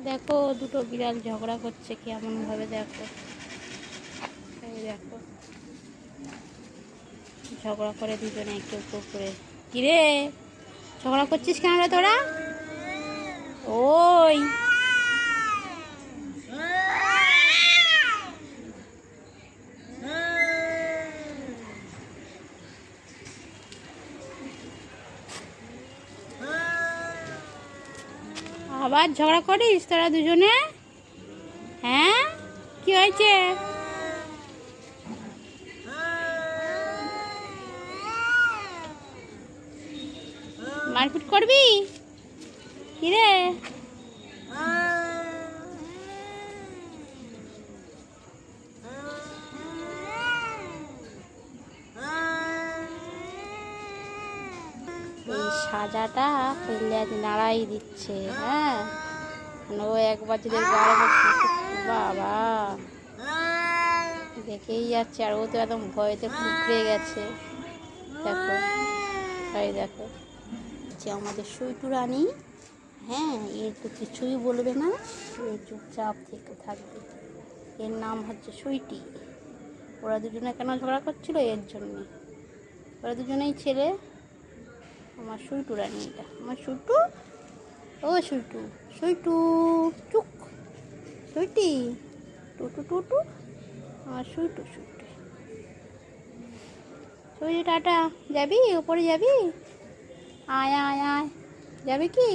দেখো দুটো বিড়াল ঝগড়া করছে কেমন ভাবে, দেখো এই দেখো ঝগড়া করে দুজনে একটু করে। কিরে ঝগড়া করছিস কেন রে তোরা? ওই আবার ঝগড়া করিস তোরা দুজনে? হ্যাঁ কি হয়েছে? মারপিট করবি? কিরে এই সাজাটা ফেললে আজ নাড়াই দিচ্ছে। হ্যাঁ ও একবার যদি বাবা দেখেই যাচ্ছে, আর ও তো একদম ভয়েতে কুঁকড়ে গেছে। দেখো তাই দেখো যে আমাদের সৈটু রানী, হ্যাঁ এর তো কিছুই বলবে না, এ চুপচাপ থেকে থাকবে। এর নাম হচ্ছে সুইটি। ওরা দুজনে কেন ঝগড়া করছিল? এর জন্যে। ওরা দুজনেই ছেলে। আমার সুইটু রানী, এটা আমার সুইটু। ও সুইটু, সুইটু চুক, সুইটি টুটু টুটু, আমার সুইটু সুইটু। সুইটি টাটা, যাবি ওপরে যাবি? আয় আয় আয়, যাবে কি?